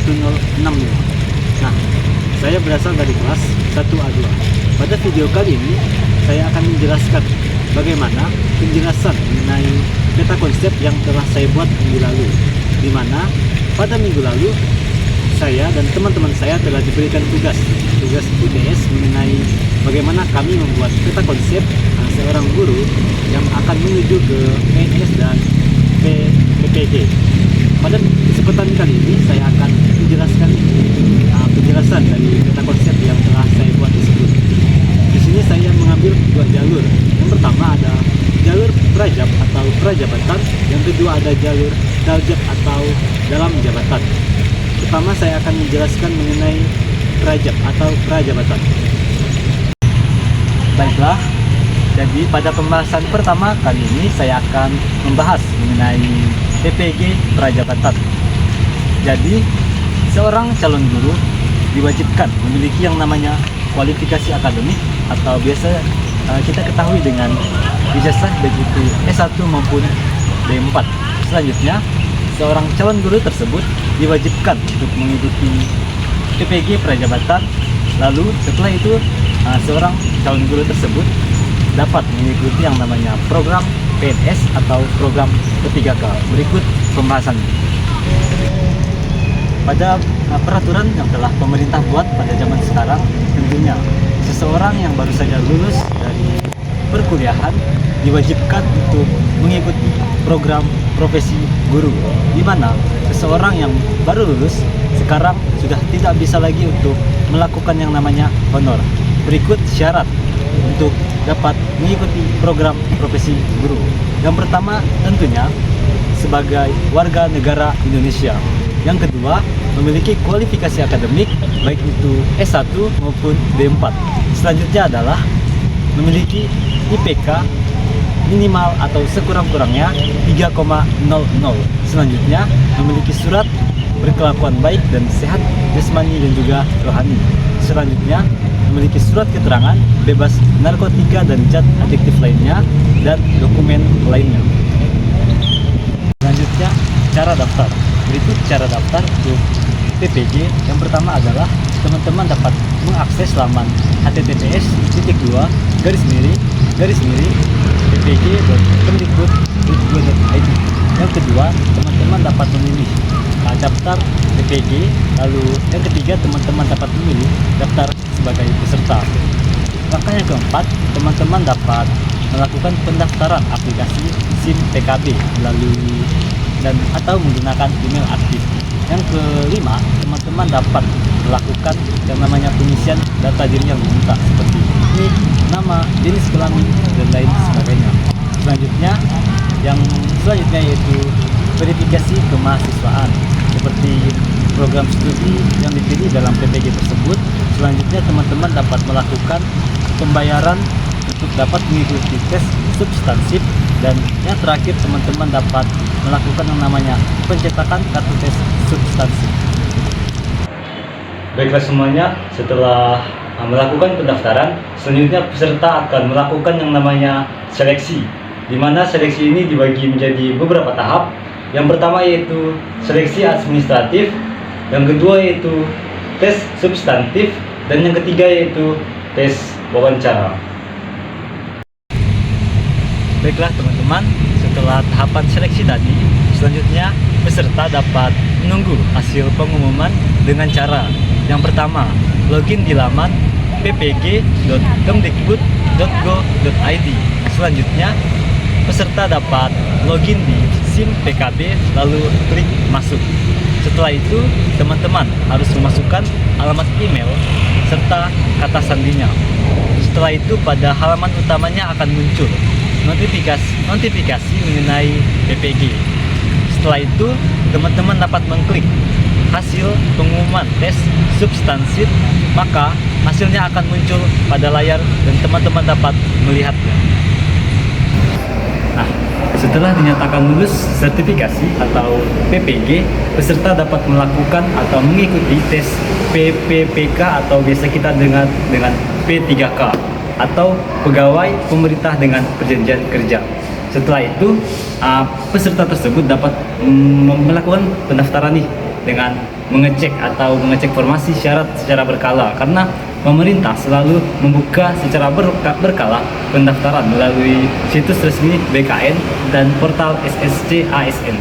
1065. Nah, saya berasal dari kelas 1A2. Pada video kali ini, saya akan menjelaskan bagaimana penjelasan mengenai peta konsep yang telah saya buat minggu lalu, di mana pada minggu lalu saya dan teman-teman saya telah diberikan tugas UTS mengenai bagaimana kami membuat peta konsep seorang guru yang akan menuju ke PNS dan PPG. Pada kesempatan kali ini saya akan menjelaskan penjelasan dari peta konsep yang telah saya buat tersebut. Di sini saya mengambil dua jalur. Yang pertama ada jalur prajab atau prajabatan, yang kedua ada jalur daljab atau dalam jabatan. Pertama saya akan menjelaskan mengenai prajab atau prajabatan. Baiklah, jadi pada pembahasan pertama kali ini saya akan membahas mengenai PPG prajabatan. Jadi, seorang calon guru diwajibkan memiliki yang namanya kualifikasi akademik atau biasa kita ketahui dengan ijazah baik itu S1 maupun D4. Selanjutnya, seorang calon guru tersebut diwajibkan untuk mengikuti PPG prajabatan. Lalu setelah itu seorang calon guru tersebut dapat mengikuti yang namanya program PNS atau program P3K. Berikut pembahasannya. Pada peraturan yang telah pemerintah buat pada zaman sekarang, tentunya seseorang yang baru saja lulus dari perkuliahan diwajibkan untuk mengikuti program profesi guru, di mana seseorang yang baru lulus sekarang sudah tidak bisa lagi untuk melakukan yang namanya honor. Berikut syarat untuk dapat mengikuti program profesi guru. Yang pertama tentunya sebagai warga negara Indonesia. Yang kedua, memiliki kualifikasi akademik baik itu S1 maupun D4. Selanjutnya adalah memiliki IPK minimal atau sekurang-kurangnya 3,00. Selanjutnya, memiliki surat berkelakuan baik dan sehat jasmani dan juga rohani. Selanjutnya, memiliki surat keterangan bebas narkotika dan zat adiktif lainnya dan dokumen lainnya. Selanjutnya, cara daftar. Berikut cara daftar untuk PPG. Yang pertama adalah teman-teman dapat mengakses laman https://ppg.kemdikbud.go.id. Yang kedua, teman-teman dapat memilih daftar PPG. Lalu yang ketiga, teman-teman dapat memilih daftar sebagai peserta. Langkah yang keempat, teman-teman dapat melakukan pendaftaran aplikasi SIM PKB melalui atau menggunakan email aktif. Yang kelima, teman-teman dapat melakukan yang namanya pengisian data diri yang diminta seperti nik, nama, jenis kelamin, dan lain sebagainya. Yang selanjutnya yaitu verifikasi kemahasiswaan seperti program studi yang dipilih dalam PPG tersebut. Selanjutnya teman-teman dapat melakukan pembayaran untuk dapat mengikuti tes substansif, dan yang terakhir teman-teman dapat melakukan yang namanya pencetakan kartu tes substansif. Baiklah semuanya, setelah melakukan pendaftaran, selanjutnya peserta akan melakukan yang namanya seleksi, di mana seleksi ini dibagi menjadi beberapa tahap. Yang pertama yaitu seleksi administratif, yang kedua yaitu tes substantif, dan yang ketiga yaitu tes wawancara. Baiklah teman-teman, setelah tahapan seleksi tadi, selanjutnya peserta dapat menunggu hasil pengumuman dengan cara yang pertama, login di laman ppg.kemdikbud.go.id. Selanjutnya, peserta dapat login di SIM PKB lalu klik masuk. Setelah itu, teman-teman harus memasukkan alamat email serta kata sandinya. Setelah itu, pada halaman utamanya akan muncul notifikasi mengenai PPG. Setelah itu, teman-teman dapat mengklik hasil pengumuman tes substansif, maka hasilnya akan muncul pada layar dan teman-teman dapat melihatnya. Nah, setelah dinyatakan lulus sertifikasi atau PPG, peserta dapat melakukan atau mengikuti tes PPPK atau biasa kita dengar dengan P3K atau pegawai pemerintah dengan perjanjian kerja. Setelah itu, peserta tersebut dapat melakukan pendaftaran nih dengan mengecek formasi syarat secara berkala, karena pemerintah selalu membuka secara berkala pendaftaran melalui situs resmi BKN dan portal SSC ASN.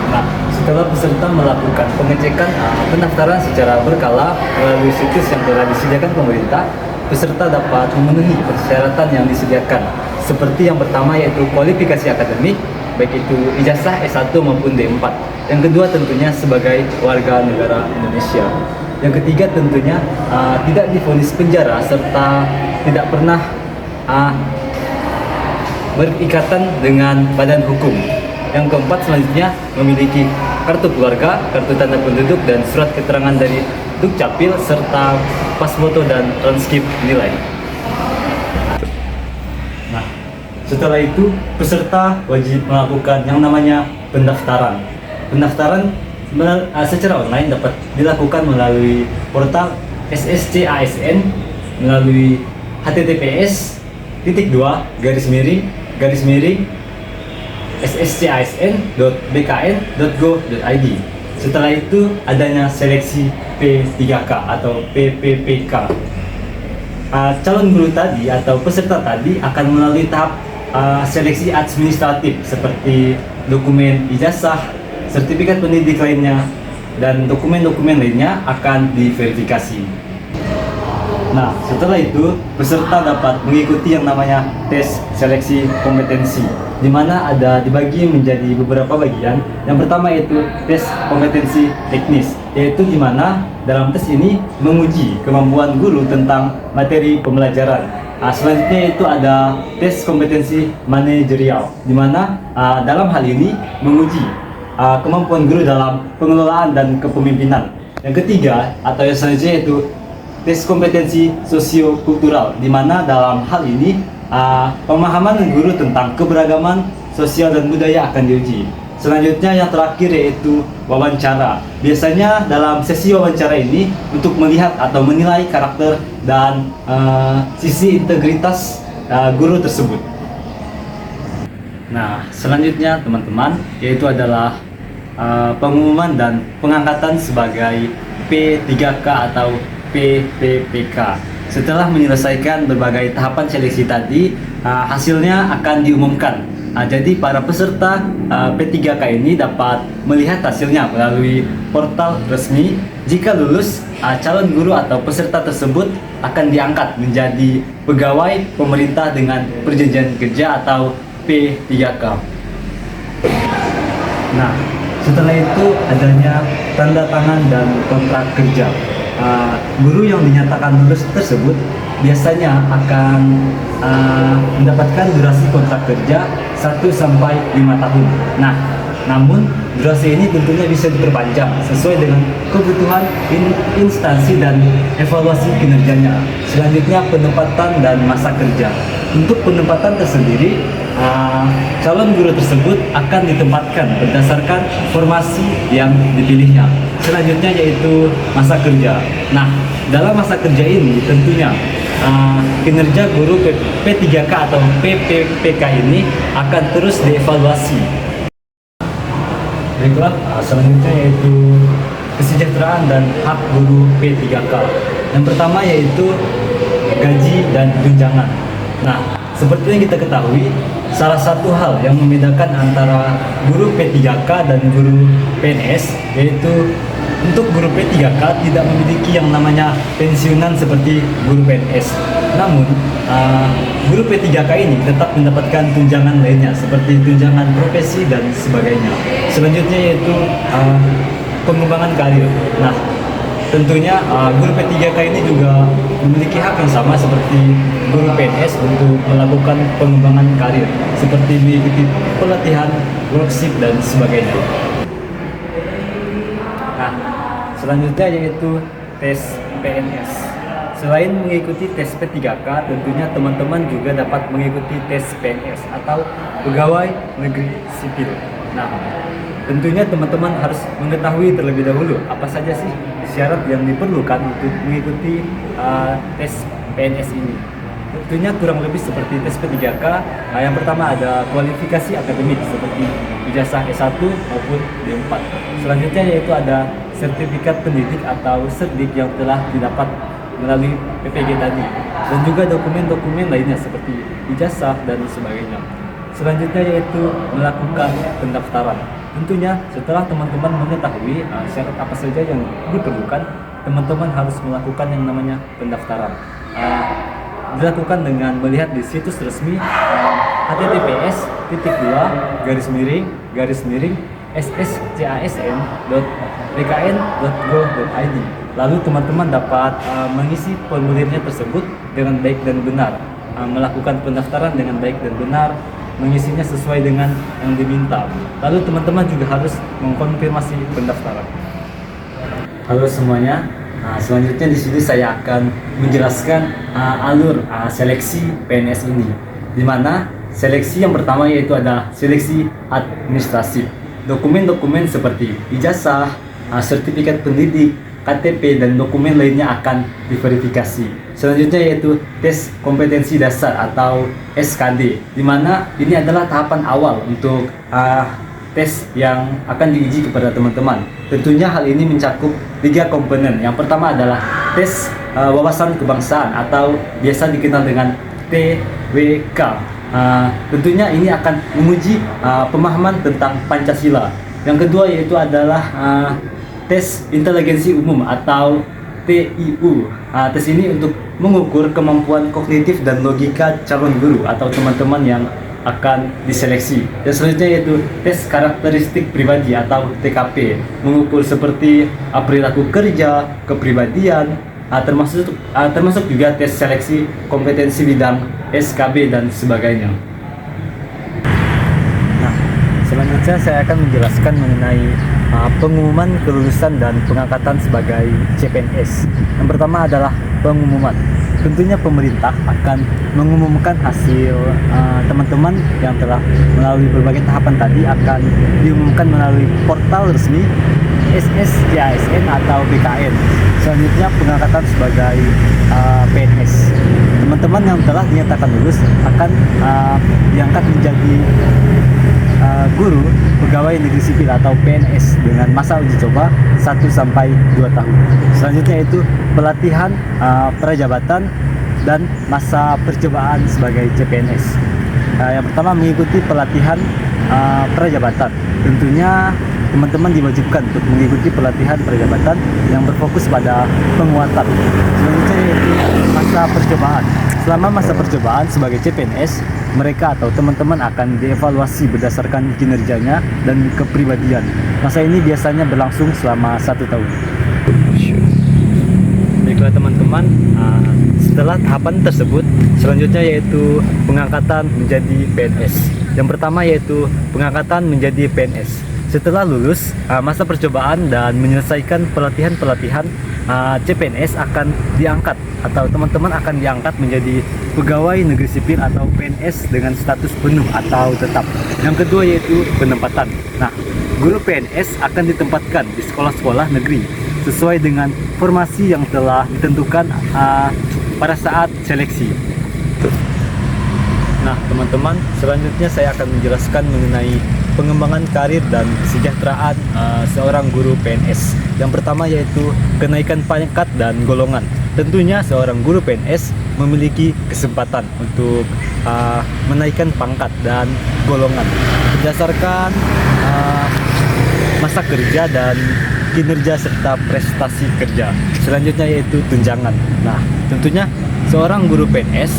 Nah, setelah peserta melakukan pengecekan pendaftaran secara berkala melalui situs yang telah disediakan pemerintah, peserta dapat memenuhi persyaratan yang disediakan, seperti yang pertama yaitu kualifikasi akademik, baik itu ijazah S1 maupun D4. Yang kedua tentunya sebagai warga negara Indonesia. Yang ketiga tentunya tidak divonis penjara serta tidak pernah berikatan dengan badan hukum. Yang keempat selanjutnya memiliki kartu keluarga, kartu tanda penduduk, dan surat keterangan dari Dukcapil serta pas foto dan transkrip nilai. Nah, setelah itu peserta wajib melakukan yang namanya pendaftaran. Pendaftaran secara online dapat dilakukan melalui portal SSC ASN melalui https://, sscasn.bkn.go.id. Setelah itu adanya seleksi P3K atau PPPK. Calon guru tadi atau peserta tadi akan melalui tahap seleksi administratif seperti dokumen ijazah, sertifikat pendidik lainnya, dan dokumen-dokumen lainnya akan diverifikasi. Nah, setelah itu peserta dapat mengikuti yang namanya tes seleksi kompetensi, di mana ada dibagi menjadi beberapa bagian. Yang pertama yaitu tes kompetensi teknis, yaitu di mana dalam tes ini menguji kemampuan guru tentang materi pembelajaran. Selanjutnya itu ada tes kompetensi manajerial, di mana dalam hal ini menguji kemampuan guru dalam pengelolaan dan kepemimpinan. Yang ketiga atau yang selanjutnya yaitu tes kompetensi sosiokultural, di mana dalam hal ini pemahaman guru tentang keberagaman sosial dan budaya akan diuji. Selanjutnya yang terakhir yaitu wawancara. Biasanya dalam sesi wawancara ini untuk melihat atau menilai karakter dan sisi integritas guru tersebut. Nah, selanjutnya teman-teman yaitu adalah pengumuman dan pengangkatan sebagai P3K atau PPPK. Setelah menyelesaikan berbagai tahapan seleksi tadi, hasilnya akan diumumkan. Jadi para peserta P3K ini dapat melihat hasilnya melalui portal resmi. Jika lulus, calon guru atau peserta tersebut akan diangkat menjadi pegawai pemerintah dengan perjanjian kerja atau P3K. Nah, setelah itu adanya tanda tangan dan kontrak kerja. Guru yang dinyatakan lulus tersebut biasanya akan mendapatkan durasi kontrak kerja 1 sampai 5 tahun. Nah, namun durasi ini tentunya bisa diperpanjang sesuai dengan kebutuhan instansi dan evaluasi kinerjanya. Selanjutnya penempatan dan masa kerja. Untuk penempatan tersendiri, calon guru tersebut akan ditempatkan berdasarkan formasi yang dipilihnya. Selanjutnya yaitu masa kerja. Nah, dalam masa kerja ini tentunya kinerja guru P3K atau PPPK ini akan terus dievaluasi. Baiklah, selanjutnya yaitu kesejahteraan dan hak guru P3K. Yang pertama yaitu gaji dan tunjangan. Nah, seperti yang kita ketahui, salah satu hal yang membedakan antara guru P3K dan guru PNS yaitu untuk guru P3K tidak memiliki yang namanya pensiunan seperti guru PNS. Namun, guru P3K ini tetap mendapatkan tunjangan lainnya seperti tunjangan profesi dan sebagainya. Selanjutnya yaitu pengembangan karir. Nah, tentunya guru P3K ini juga memiliki hak yang sama seperti guru PNS untuk melakukan pengembangan karir seperti mengikuti pelatihan, workshop dan sebagainya. Nah, selanjutnya yaitu tes PNS. Selain mengikuti tes P3K, tentunya teman-teman juga dapat mengikuti tes PNS atau Pegawai Negeri Sipil. Nah, tentunya teman-teman harus mengetahui terlebih dahulu apa saja sih syarat yang diperlukan untuk mengikuti tes PNS ini. Tentunya kurang lebih seperti tes P3K. Yang pertama ada kualifikasi akademik seperti ijazah S1 maupun D4. Selanjutnya yaitu ada sertifikat pendidik atau serdik yang telah didapat melalui PPG tadi, dan juga dokumen-dokumen lainnya seperti ijazah dan sebagainya. Selanjutnya yaitu melakukan pendaftaran. Tentunya setelah teman-teman mengetahui syarat apa saja yang diperlukan, teman-teman harus melakukan yang namanya pendaftaran. Dilakukan dengan melihat di situs resmi https://sscasn.bkn.go.id. Lalu teman-teman dapat mengisi formulirnya tersebut dengan baik dan benar, melakukan pendaftaran dengan baik dan benar, mengisinya sesuai dengan yang diminta. Lalu teman-teman juga harus mengkonfirmasi pendaftaran. Halo semuanya. Selanjutnya di sini saya akan menjelaskan alur seleksi PNS ini, di mana seleksi yang pertama yaitu ada seleksi administratif. Dokumen-dokumen seperti ijazah, sertifikat pendidik, KTP, dan dokumen lainnya akan diverifikasi. Selanjutnya yaitu tes kompetensi dasar atau SKD, di mana ini adalah tahapan awal untuk tes yang akan diuji kepada teman-teman. Tentunya hal ini mencakup 3 komponen. Yang pertama adalah tes wawasan kebangsaan atau biasa dikenal dengan TWK. Tentunya ini akan menguji pemahaman tentang Pancasila. Yang kedua yaitu adalah tes inteligensi umum atau TIU. Tes ini untuk mengukur kemampuan kognitif dan logika calon guru atau teman-teman yang akan diseleksi. Dan selanjutnya yaitu tes karakteristik pribadi atau TKP, mengukur seperti perilaku kerja, kepribadian, termasuk juga tes seleksi kompetensi bidang SKB dan sebagainya. Nah, selanjutnya saya akan menjelaskan mengenai pengumuman kelulusan dan pengangkatan sebagai CPNS. Yang pertama adalah pengumuman. Tentunya pemerintah akan mengumumkan hasil teman-teman yang telah melalui berbagai tahapan tadi, akan diumumkan melalui portal resmi SSCASN atau BKN. Selanjutnya pengangkatan sebagai PNS. Teman-teman yang telah dinyatakan lulus akan diangkat menjadi guru pegawai negeri sipil atau PNS dengan masa uji coba 1-2 tahun. Selanjutnya yaitu pelatihan prajabatan dan masa percobaan sebagai CPNS. Yang pertama mengikuti pelatihan prajabatan. Tentunya teman-teman diwajibkan untuk mengikuti pelatihan prajabatan yang berfokus pada penguatan. Selanjutnya yaitu masa percobaan. Selama masa percobaan sebagai CPNS, mereka atau teman-teman akan dievaluasi berdasarkan kinerjanya dan kepribadian. Masa ini biasanya berlangsung selama 1 tahun. Baiklah teman-teman, setelah tahapan tersebut, selanjutnya yaitu pengangkatan menjadi PNS. Yang pertama yaitu pengangkatan menjadi PNS. Setelah lulus masa percobaan dan menyelesaikan pelatihan-pelatihan, CPNS akan diangkat atau teman-teman akan diangkat menjadi pegawai negeri sipil atau PNS dengan status penuh atau tetap. Yang kedua yaitu penempatan. Nah, guru PNS akan ditempatkan di sekolah-sekolah negeri sesuai dengan formasi yang telah ditentukan pada saat seleksi. Nah teman-teman, selanjutnya saya akan menjelaskan mengenai pengembangan karir dan kesejahteraan seorang guru PNS. Yang pertama yaitu kenaikan pangkat dan golongan. Tentunya seorang guru PNS memiliki kesempatan untuk menaikkan pangkat dan golongan berdasarkan masa kerja dan kinerja serta prestasi kerja. Selanjutnya yaitu tunjangan. Nah, tentunya seorang guru PNS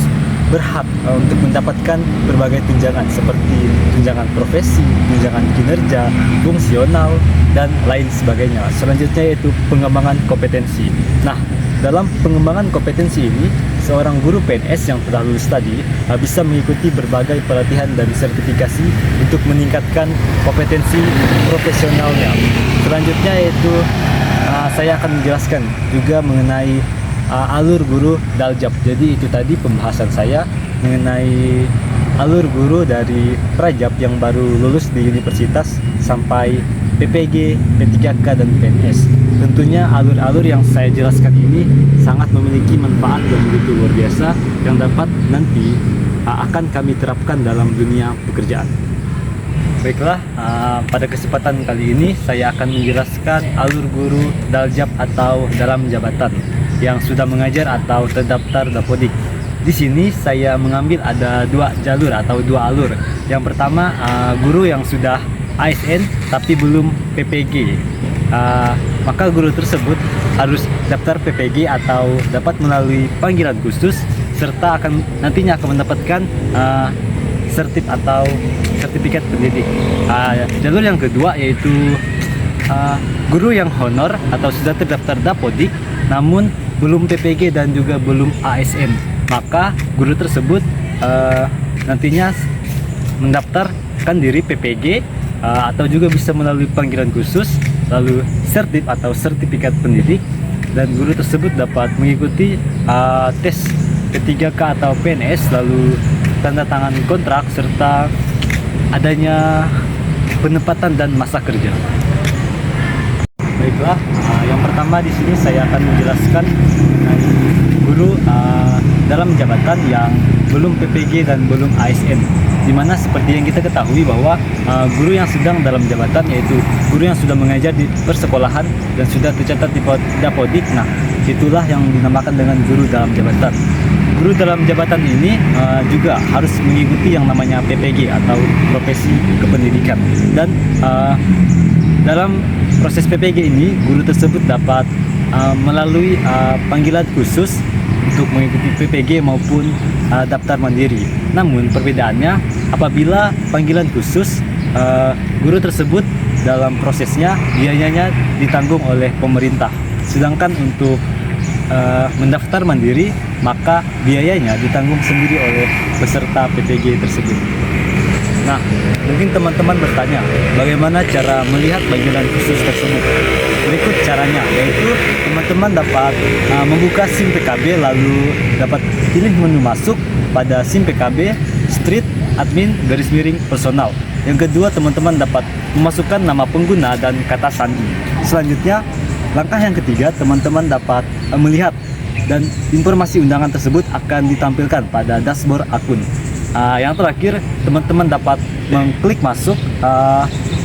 berhak untuk mendapatkan berbagai tunjangan seperti tunjangan profesi, tunjangan kinerja, fungsional, dan lain sebagainya. Selanjutnya yaitu pengembangan kompetensi. Nah, dalam pengembangan kompetensi ini, seorang guru PNS yang telah lulus tadi bisa mengikuti berbagai pelatihan dan sertifikasi untuk meningkatkan kompetensi profesionalnya. Selanjutnya yaitu saya akan menjelaskan juga mengenai alur guru Daljab. Jadi itu tadi pembahasan saya mengenai alur guru dari Prajab yang baru lulus di universitas sampai PPG, P3K, dan PNS. Tentunya alur-alur yang saya jelaskan ini sangat memiliki manfaat yang begitu luar biasa yang dapat nanti akan kami terapkan dalam dunia pekerjaan. Baiklah, pada kesempatan kali ini saya akan menjelaskan alur guru daljab atau dalam jabatan yang sudah mengajar atau terdaftar Dapodik. Di sini saya mengambil ada dua jalur atau dua alur. Yang pertama, guru yang sudah ASN tapi belum PPG. Maka guru tersebut harus daftar PPG atau dapat melalui panggilan khusus serta nantinya akan mendapatkan sertifikat pendidik. Jalur yang kedua yaitu guru yang honor atau sudah terdaftar Dapodik namun belum PPG dan juga belum ASN. Maka guru tersebut nantinya mendaftarkan diri PPG atau juga bisa melalui panggilan khusus, lalu sertifikat pendidik, dan guru tersebut dapat mengikuti tes P3K atau PNS, lalu tanda tangan kontrak serta adanya penempatan dan masa kerja. Baiklah, yang pertama di sini saya akan menjelaskan mengenai guru dalam jabatan yang belum PPG dan belum ASN. Dimana seperti yang kita ketahui bahwa guru yang sedang dalam jabatan yaitu guru yang sudah mengajar di persekolahan dan sudah tercatat di Dapodik. Nah, itulah yang dinamakan dengan guru dalam jabatan. Guru dalam jabatan ini juga harus mengikuti yang namanya PPG atau profesi kependidikan. Dan dalam proses PPG ini, guru tersebut dapat melalui panggilan khusus untuk mengikuti PPG maupun daftar mandiri. Namun perbedaannya, apabila panggilan khusus, guru tersebut dalam prosesnya biayanya ditanggung oleh pemerintah. Sedangkan untuk mendaftar mandiri, maka biayanya ditanggung sendiri oleh peserta PPG tersebut. Nah, mungkin teman-teman bertanya, bagaimana cara melihat panggilan khusus tersebut? Berikut caranya, yaitu teman-teman dapat membuka SIM PKB lalu dapat pilih menu masuk pada SIM PKB, street, admin, _personal. Yang kedua, teman-teman dapat memasukkan nama pengguna dan kata sandi. Selanjutnya, langkah yang ketiga, teman-teman dapat melihat dan informasi undangan tersebut akan ditampilkan pada dashboard akun. Yang terakhir, teman-teman dapat mengklik masuk,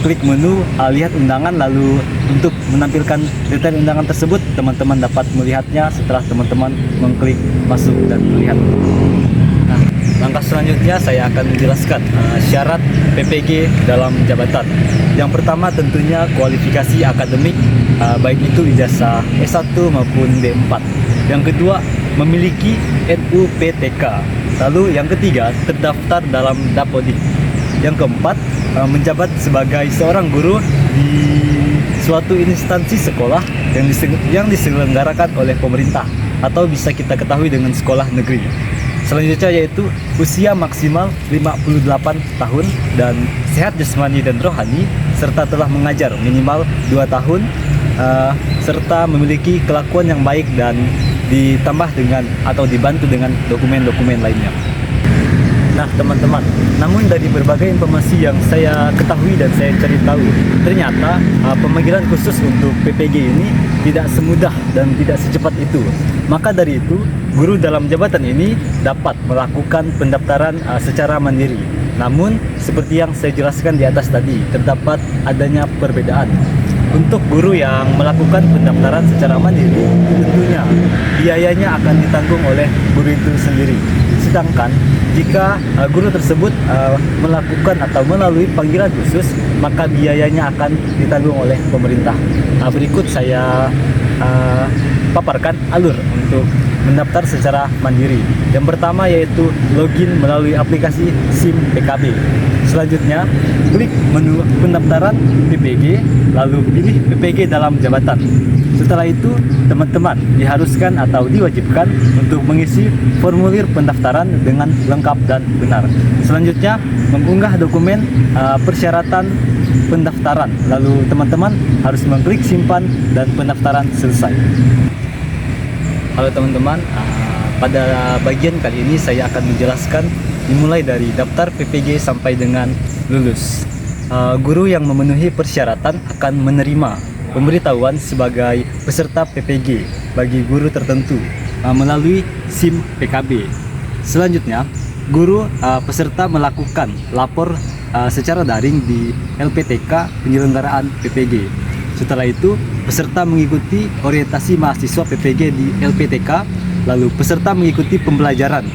klik menu, lihat undangan, lalu untuk menampilkan detail undangan tersebut, teman-teman dapat melihatnya setelah teman-teman mengklik masuk dan melihat. Nah, langkah selanjutnya saya akan menjelaskan syarat PPG dalam jabatan. Yang pertama tentunya kualifikasi akademik, baik itu ijazah S1 maupun D4. Yang kedua, memiliki NUPTK. Lalu yang ketiga, terdaftar dalam Dapodik. Yang keempat, menjabat sebagai seorang guru di suatu instansi sekolah yang diselenggarakan oleh pemerintah atau bisa kita ketahui dengan sekolah negeri. Selanjutnya yaitu usia maksimal 58 tahun dan sehat jasmani dan rohani serta telah mengajar minimal 2 tahun serta memiliki kelakuan yang baik dan ditambah dengan atau dibantu dengan dokumen-dokumen lainnya. Nah teman-teman, namun dari berbagai informasi yang saya ketahui dan saya cari tahu, ternyata pemanggilan khusus untuk PPG ini tidak semudah dan tidak secepat itu. Maka dari itu, guru dalam jabatan ini dapat melakukan pendaftaran secara mandiri. Namun, seperti yang saya jelaskan di atas tadi, terdapat adanya perbedaan. Untuk guru yang melakukan pendaftaran secara mandiri, tentunya biayanya akan ditanggung oleh guru itu sendiri. Sedangkan jika guru tersebut melakukan atau melalui panggilan khusus, maka biayanya akan ditanggung oleh pemerintah. Berikut saya paparkan alur untuk mendaftar secara mandiri. Yang pertama yaitu login melalui aplikasi SIM PKB. Selanjutnya, klik menu pendaftaran PPG, lalu pilih PPG dalam jabatan. Setelah itu, teman-teman diharuskan atau diwajibkan untuk mengisi formulir pendaftaran dengan lengkap dan benar. Selanjutnya, mengunggah dokumen persyaratan pendaftaran. Lalu teman-teman harus mengklik simpan dan pendaftaran selesai. Halo teman-teman, pada bagian kali ini saya akan menjelaskan dimulai dari daftar PPG sampai dengan lulus. guru yang memenuhi persyaratan akan menerima pemberitahuan sebagai peserta PPG bagi guru tertentu melalui SIM PKB. Selanjutnya, guru peserta melakukan lapor secara daring di LPTK penyelenggaraan PPG. Setelah itu, peserta mengikuti orientasi mahasiswa PPG di LPTK, lalu peserta mengikuti pembelajaran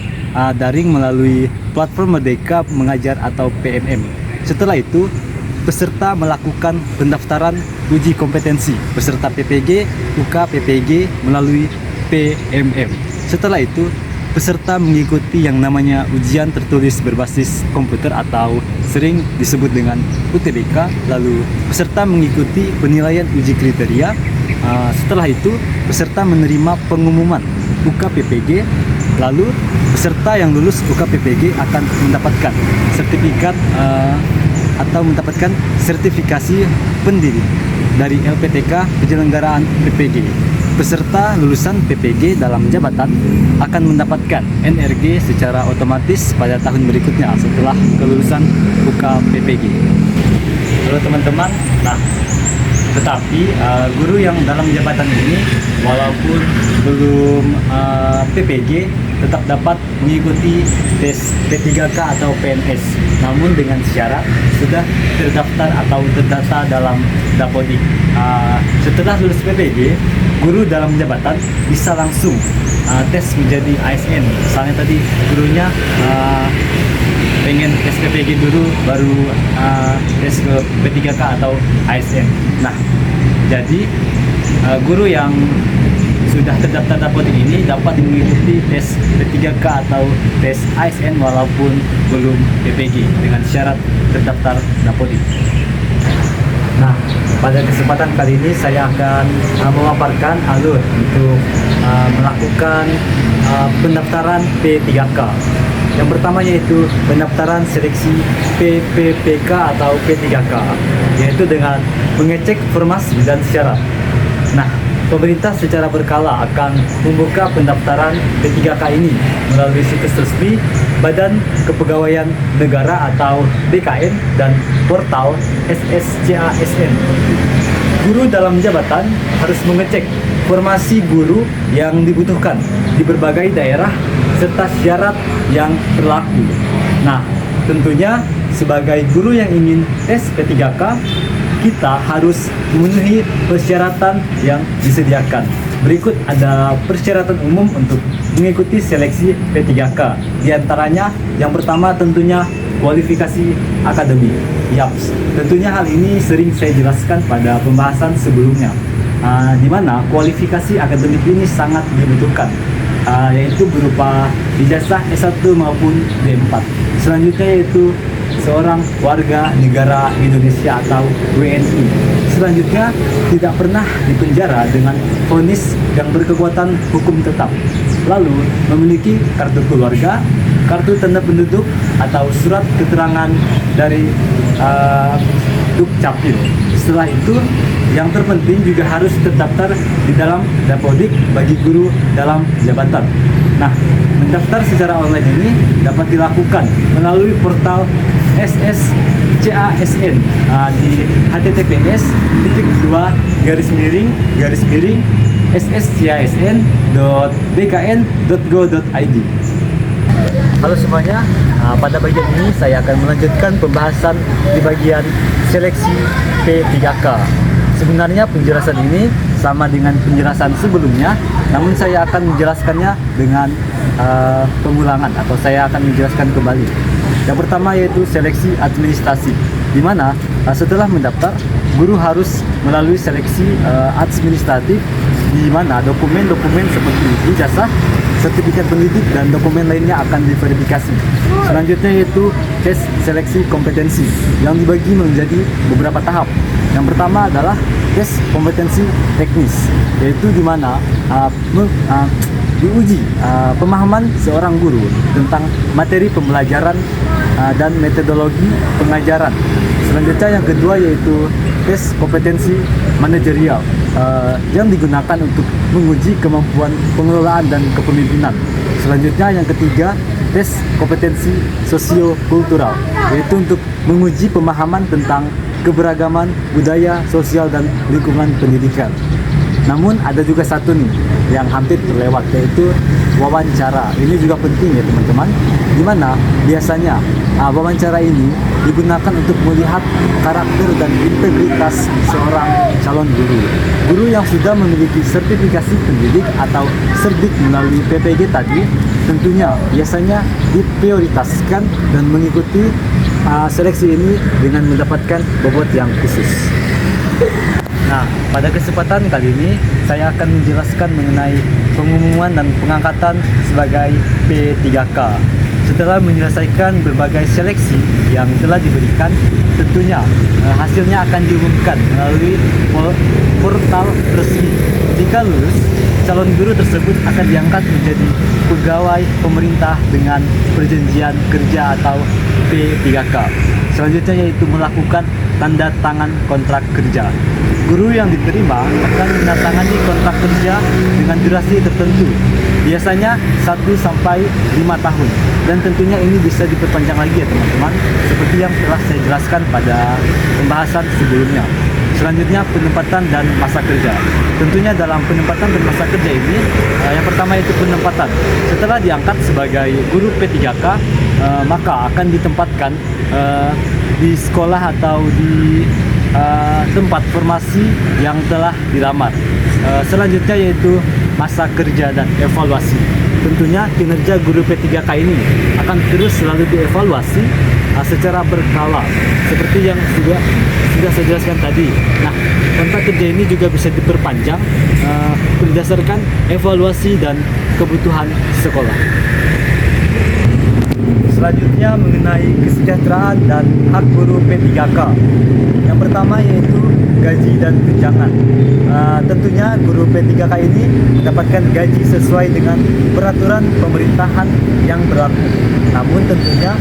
daring melalui platform Merdeka Mengajar atau PMM. Setelah itu, peserta melakukan pendaftaran uji kompetensi peserta PPG, UK PPG melalui PMM. Setelah itu, peserta mengikuti yang namanya ujian tertulis berbasis komputer atau sering disebut dengan UTBK. Lalu peserta mengikuti penilaian uji kriteria. Setelah itu, peserta menerima pengumuman UK PPG. Lalu peserta yang lulus UK PPG akan mendapatkan sertifikat atau mendapatkan sertifikasi pendiri dari LPTK penyelenggaraan PPG. Peserta lulusan PPG dalam jabatan akan mendapatkan NRG secara otomatis pada tahun berikutnya setelah kelulusan UK PPG. Halo teman-teman, tetapi guru yang dalam jabatan ini walaupun belum PPG tetap dapat mengikuti tes P3K atau PNS, namun dengan syarat sudah terdaftar atau terdata dalam Dapodik. Setelah lulus PPG, guru dalam jabatan bisa langsung tes menjadi ASN. Misalnya tadi gurunya pengen tes PPG dulu baru tes ke P3K atau ASN. Nah, jadi guru yang sudah terdaftar Dapodik ini dapat mengikuti tes P3K atau tes ASN walaupun belum PPG dengan syarat terdaftar Dapodik. Nah, pada kesempatan kali ini saya akan memaparkan alur untuk melakukan pendaftaran P3K. Yang pertama yaitu pendaftaran seleksi PPPK atau P3K, yaitu dengan mengecek formasi dan syarat. Nah, pemerintah secara berkala akan membuka pendaftaran P3K ini melalui situs resmi Badan Kepegawaian Negara atau BKN dan portal SSCASN. Guru dalam jabatan harus mengecek formasi guru yang dibutuhkan di berbagai daerah serta syarat yang berlaku. Nah, tentunya sebagai guru yang ingin tes P3K, kita harus memenuhi persyaratan yang disediakan. Berikut ada persyaratan umum untuk mengikuti seleksi P3K. Di antaranya, yang pertama tentunya kualifikasi akademik. Yaps, tentunya hal ini sering saya jelaskan pada pembahasan sebelumnya, di mana kualifikasi akademik ini sangat dibutuhkan, yaitu berupa ijazah S1 maupun D4. Selanjutnya yaitu seorang warga negara Indonesia atau WNI. Selanjutnya, tidak pernah dipenjara dengan vonis yang berkekuatan hukum tetap. Lalu, memiliki kartu keluarga, kartu tanda penduduk, atau surat keterangan dari Dukcapil. Setelah itu, yang terpenting juga harus terdaftar di dalam Dapodik bagi guru dalam jabatan. Nah, mendaftar secara online ini dapat dilakukan melalui portal SSCASN di https://sscsn.bkn.go.id. Halo semuanya, pada bagian ini saya akan melanjutkan pembahasan di bagian seleksi P3K. Sebenarnya penjelasan ini sama dengan penjelasan sebelumnya, namun saya akan menjelaskannya dengan pengulangan atau saya akan menjelaskan kembali. Yang pertama yaitu seleksi administrasi, di mana setelah mendaftar, guru harus melalui seleksi administratif, di mana dokumen-dokumen seperti ijazah, sertifikat pendidik, dan dokumen lainnya akan diverifikasi. Selanjutnya yaitu tes seleksi kompetensi yang dibagi menjadi beberapa tahap. Yang pertama adalah tes kompetensi teknis, yaitu di mana diuji pemahaman seorang guru tentang materi pembelajaran dan metodologi pengajaran. Selanjutnya yang kedua yaitu tes kompetensi manajerial, yang digunakan untuk menguji kemampuan pengelolaan dan kepemimpinan. Selanjutnya yang ketiga, tes kompetensi sosiokultural, yaitu untuk menguji pemahaman tentang keberagaman budaya, sosial, dan lingkungan pendidikan. Namun ada juga satu nih yang hampir terlewat, yaitu wawancara. Ini juga penting ya teman-teman, dimana biasanya wawancara ini digunakan untuk melihat karakter dan integritas seorang calon guru. Guru yang sudah memiliki sertifikasi pendidik atau serbik melalui PPG tadi tentunya biasanya diprioritaskan dan mengikuti seleksi ini dengan mendapatkan bobot yang khusus. Nah, pada kesempatan kali ini saya akan menjelaskan mengenai pengumuman dan pengangkatan sebagai P3K. Setelah menyelesaikan berbagai seleksi yang telah diberikan, tentunya hasilnya akan diumumkan melalui portal resmi. Jika lulus, calon guru tersebut akan diangkat menjadi pegawai pemerintah dengan perjanjian kerja atau P3K. Selanjutnya yaitu melakukan tanda tangan kontrak kerja. Guru yang diterima akan menandatangani kontrak kerja dengan durasi tertentu, biasanya 1 sampai 5 tahun, dan tentunya ini bisa diperpanjang lagi ya teman-teman, seperti yang telah saya jelaskan pada pembahasan sebelumnya. Selanjutnya penempatan dan masa kerja. Tentunya dalam penempatan dan masa kerja ini, yang pertama itu penempatan. Setelah diangkat sebagai guru P3K, maka akan ditempatkan di sekolah atau di tempat formasi yang telah dilamar. Selanjutnya yaitu masa kerja dan evaluasi. Tentunya kinerja guru P3K ini akan terus selalu dievaluasi secara berkala, seperti yang sudah saya jelaskan tadi. Nah, kontrak kerja ini juga bisa diperpanjang berdasarkan evaluasi dan kebutuhan sekolah. Selanjutnya mengenai kesejahteraan dan hak guru P3K. Yang pertama yaitu gaji dan tunjangan. Tentunya guru P3K ini mendapatkan gaji sesuai dengan peraturan pemerintahan yang berlaku. Namun tentunya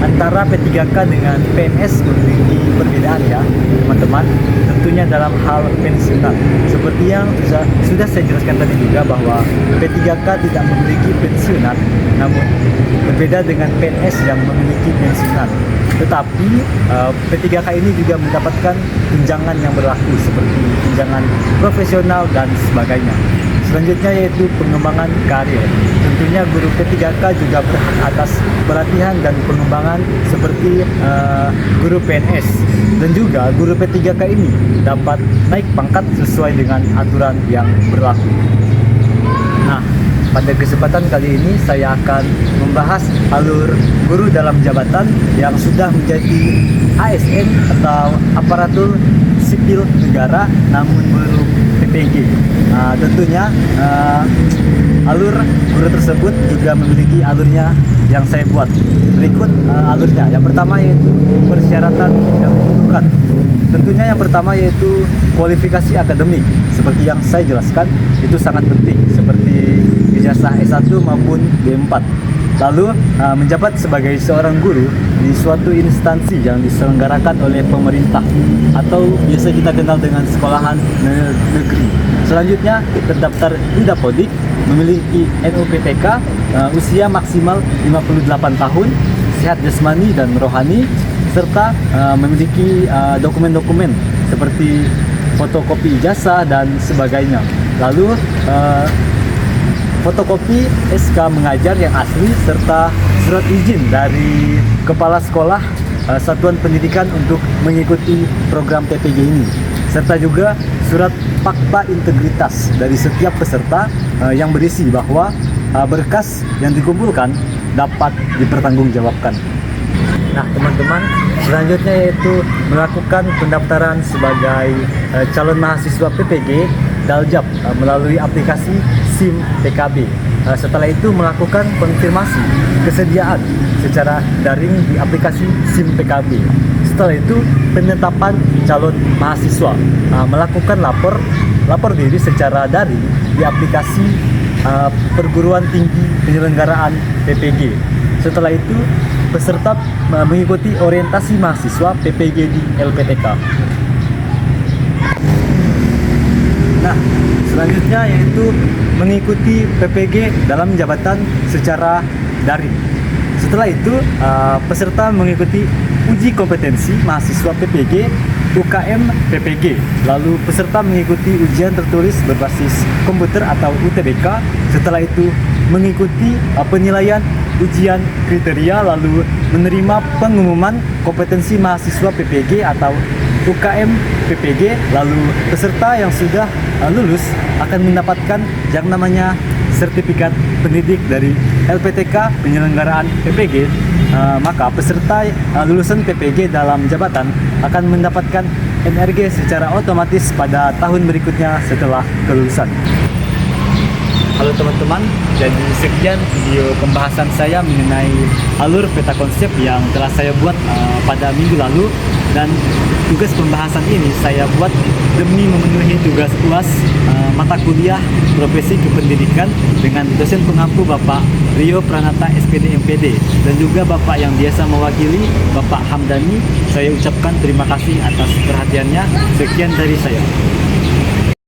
antara P3K dengan PNS memiliki perbedaan ya teman-teman. Tentunya dalam hal pensiunan, seperti yang sudah saya jelaskan tadi juga bahwa P3K tidak memiliki pensiunan, namun berbeda dengan PNS yang memiliki pensiunan. Tetapi P3K ini juga mendapatkan tunjangan yang berlaku seperti tunjangan profesional dan sebagainya. Selanjutnya yaitu pengembangan karir. Tentunya guru P3K juga berhak atas pelatihan dan pengembangan seperti guru PNS. Dan juga guru P3K ini dapat naik pangkat sesuai dengan aturan yang berlaku. Nah, pada kesempatan kali ini saya akan membahas alur guru dalam jabatan yang sudah menjadi ASN atau aparatur sipil negara namun belum PPG. Tentunya alur guru tersebut juga memiliki alurnya yang saya buat. Berikut alurnya. Yang pertama yaitu persyaratan yang dibutuhkan. Tentunya yang pertama yaitu kualifikasi akademik. Seperti yang saya jelaskan, itu sangat penting, seperti ijazah S1 maupun D4. Lalu menjabat sebagai seorang guru di suatu instansi yang diselenggarakan oleh pemerintah atau biasa kita kenal dengan sekolahan negeri. Selanjutnya terdaftar di Dapodik, memiliki NUPTK, usia maksimal 58 tahun, sehat jasmani dan rohani, serta memiliki dokumen-dokumen seperti fotokopi ijazah dan sebagainya. Lalu fotokopi SK mengajar yang asli serta surat izin dari kepala sekolah satuan pendidikan untuk mengikuti program PPG ini, serta juga surat fakta integritas dari setiap peserta yang berisi bahwa berkas yang dikumpulkan dapat dipertanggungjawabkan. Nah teman-teman, selanjutnya yaitu melakukan pendaftaran sebagai calon mahasiswa PPG Daljab melalui aplikasi SIM PKB. Setelah itu melakukan konfirmasi kesediaan secara daring di aplikasi SIM PKB. Setelah itu penetapan calon mahasiswa, melakukan lapor diri secara daring di aplikasi perguruan tinggi penyelenggaraan PPG. Setelah itu peserta mengikuti orientasi mahasiswa PPG di LPTK. Selanjutnya yaitu mengikuti PPG dalam jabatan secara daring. Setelah itu peserta mengikuti uji kompetensi mahasiswa PPG UKM PPG. Lalu peserta mengikuti ujian tertulis berbasis komputer atau UTBK. Setelah itu mengikuti penilaian ujian kriteria, lalu menerima pengumuman kompetensi mahasiswa PPG atau UKM PPG. Lalu peserta yang sudah lulus akan mendapatkan yang namanya sertifikat pendidik dari LPTK penyelenggaraan PPG. Maka peserta lulusan PPG dalam jabatan akan mendapatkan NRG secara otomatis pada tahun berikutnya setelah kelulusan. Halo teman-teman, jadi sekian video pembahasan saya mengenai alur peta konsep yang telah saya buat pada minggu lalu, dan tugas pembahasan ini saya buat demi memenuhi tugas UAS mata kuliah profesi kependidikan dengan dosen pengampu Bapak Rio Pranata SPD MPD, dan juga Bapak yang biasa mewakili Bapak Hamdani. Saya ucapkan terima kasih atas perhatiannya. Sekian dari saya.